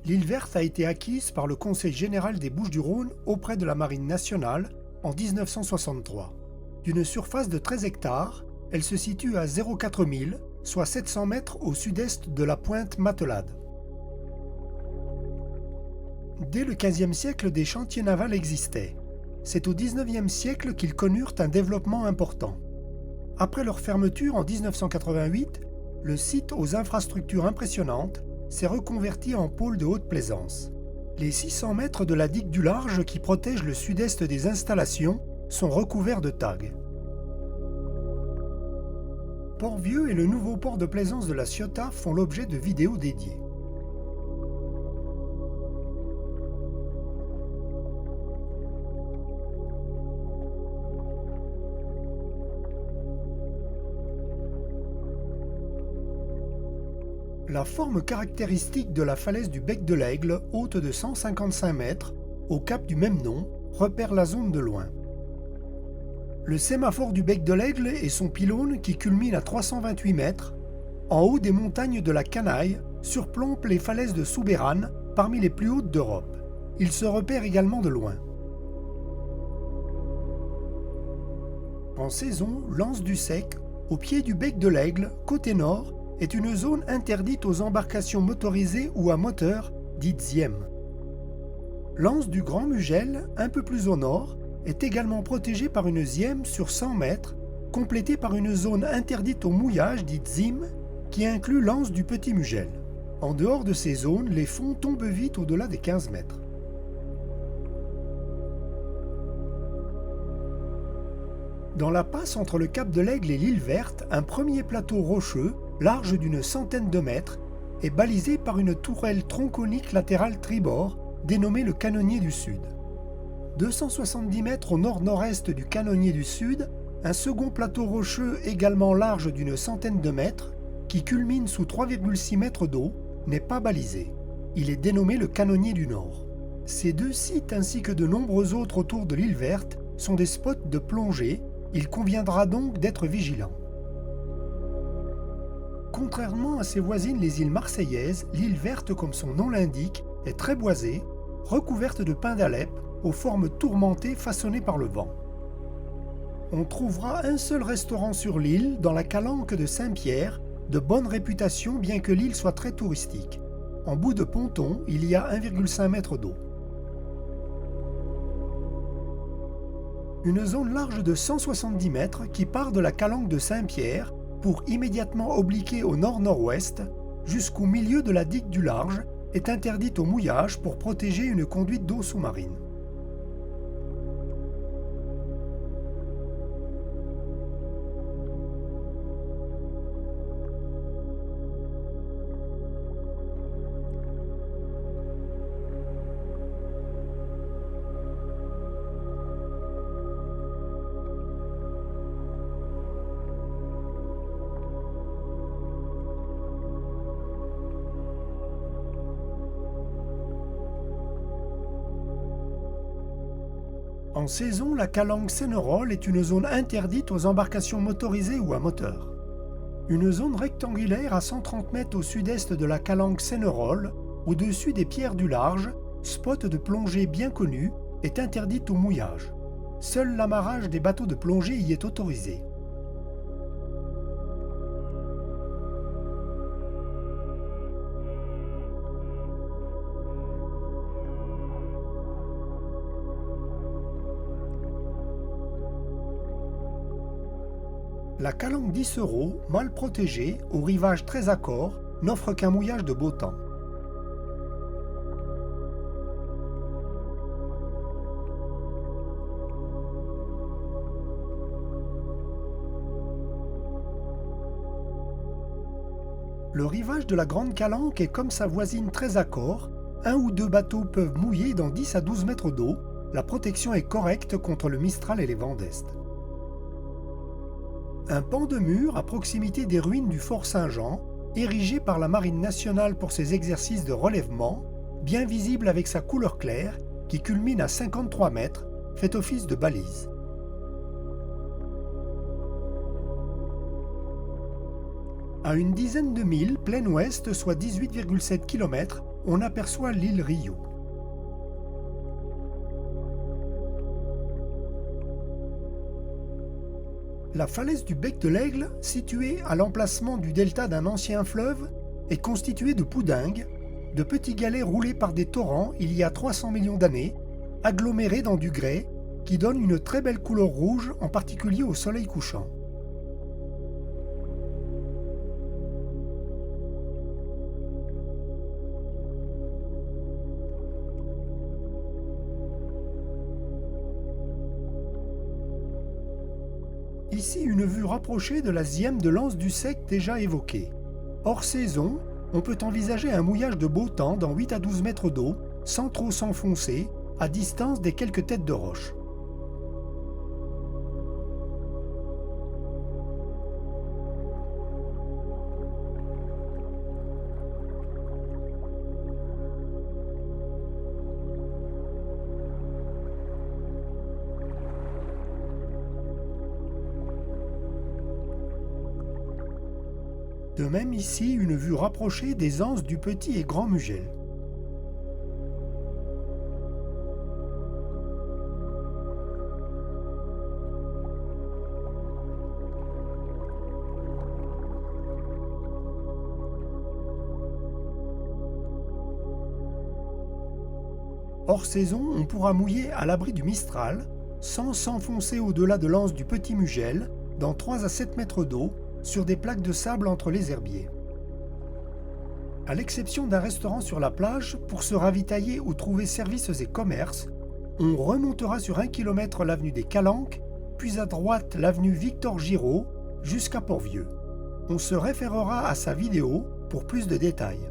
L'île Verte a été acquise par le Conseil général des Bouches-du-Rhône auprès de la Marine nationale en 1963. D'une surface de 13 hectares, elle se situe à 0,4 milles, soit 700 mètres au sud-est de la pointe Matelote. Dès le XVe siècle, des chantiers navals existaient. C'est au XIXe siècle qu'ils connurent un développement important. Après leur fermeture en 1988, le site aux infrastructures impressionnantes s'est reconverti en pôle de haute plaisance. Les 600 mètres de la digue du large qui protège le sud-est des installations sont recouverts de tags. Port-Vieux et le nouveau port de plaisance de la Ciotat font l'objet de vidéos dédiées. La forme caractéristique de la falaise du bec de l'Aigle, haute de 155 mètres, au cap du même nom, repère la zone de loin. Le sémaphore du bec de l'Aigle et son pylône, qui culmine à 328 mètres, en haut des montagnes de la Canaille, surplombent les falaises de Soubérane, parmi les plus hautes d'Europe. Il se repère également de loin. En saison, l'Anse du Sec, au pied du bec de l'Aigle, côté nord, est une zone interdite aux embarcations motorisées ou à moteur, dites ZIEM. L'Anse du Grand Mugel, un peu plus au nord, est également protégée par une ZIEM sur 100 mètres, complétée par une zone interdite au mouillage, dite ZIM, qui inclut l'Anse du Petit Mugel. En dehors de ces zones, les fonds tombent vite au-delà des 15 mètres. Dans la passe entre le cap de l'Aigle et l'île Verte, un premier plateau rocheux, large d'une centaine de mètres, est balisé par une tourelle tronconique latérale tribord, dénommée le Canonnier du Sud. 270 mètres au nord-nord-est du Canonnier du Sud, un second plateau rocheux également large d'une centaine de mètres, qui culmine sous 3,6 mètres d'eau, n'est pas balisé. Il est dénommé le Canonnier du Nord. Ces deux sites ainsi que de nombreux autres autour de l'île Verte sont des spots de plongée, il conviendra donc d'être vigilant. Contrairement à ses voisines les îles marseillaises, l'île Verte, comme son nom l'indique, est très boisée, recouverte de pins d'Alep, aux formes tourmentées façonnées par le vent. On trouvera un seul restaurant sur l'île, dans la calanque de Saint-Pierre, de bonne réputation bien que l'île soit très touristique. En bout de ponton, il y a 1,5 mètre d'eau. Une zone large de 170 mètres qui part de la calanque de Saint-Pierre pour immédiatement obliquer au nord-nord-ouest jusqu'au milieu de la digue du large est interdite au mouillage pour protéger une conduite d'eau sous-marine. En saison, la calanque Sénérolle est une zone interdite aux embarcations motorisées ou à moteur. Une zone rectangulaire à 130 mètres au sud-est de la calanque Sénérolle, au-dessus des pierres du large, spot de plongée bien connu, est interdite au mouillage. Seul l'amarrage des bateaux de plongée y est autorisé. La calanque d'Issereau, mal protégée, au rivage très accord, n'offre qu'un mouillage de beau temps. Le rivage de la Grande Calanque est comme sa voisine très accord, un ou deux bateaux peuvent mouiller dans 10 à 12 mètres d'eau, la protection est correcte contre le Mistral et les vents d'est. Un pan de mur à proximité des ruines du Fort Saint-Jean, érigé par la Marine nationale pour ses exercices de relèvement, bien visible avec sa couleur claire, qui culmine à 53 mètres, fait office de balise. À une dizaine de milles, plein ouest, soit 18,7 km, on aperçoit l'île Rio. La falaise du bec de l'Aigle, située à l'emplacement du delta d'un ancien fleuve, est constituée de poudingues, de petits galets roulés par des torrents il y a 300 millions d'années, agglomérés dans du grès, qui donne une très belle couleur rouge, en particulier au soleil couchant. Ici, une vue rapprochée de la Zième de l'Anse du Sec déjà évoquée. Hors saison, on peut envisager un mouillage de beau temps dans 8 à 12 mètres d'eau, sans trop s'enfoncer, à distance des quelques têtes de roche. De même ici, une vue rapprochée des anses du Petit et Grand Mugel. Hors saison, on pourra mouiller à l'abri du Mistral, sans s'enfoncer au-delà de l'anse du Petit Mugel, dans 3 à 7 mètres d'eau, sur des plaques de sable entre les herbiers. À l'exception d'un restaurant sur la plage, pour se ravitailler ou trouver services et commerces, on remontera sur 1 km l'avenue des Calanques, puis à droite l'avenue Victor Giraud, jusqu'à Port-Vieux. On se référera à sa vidéo pour plus de détails.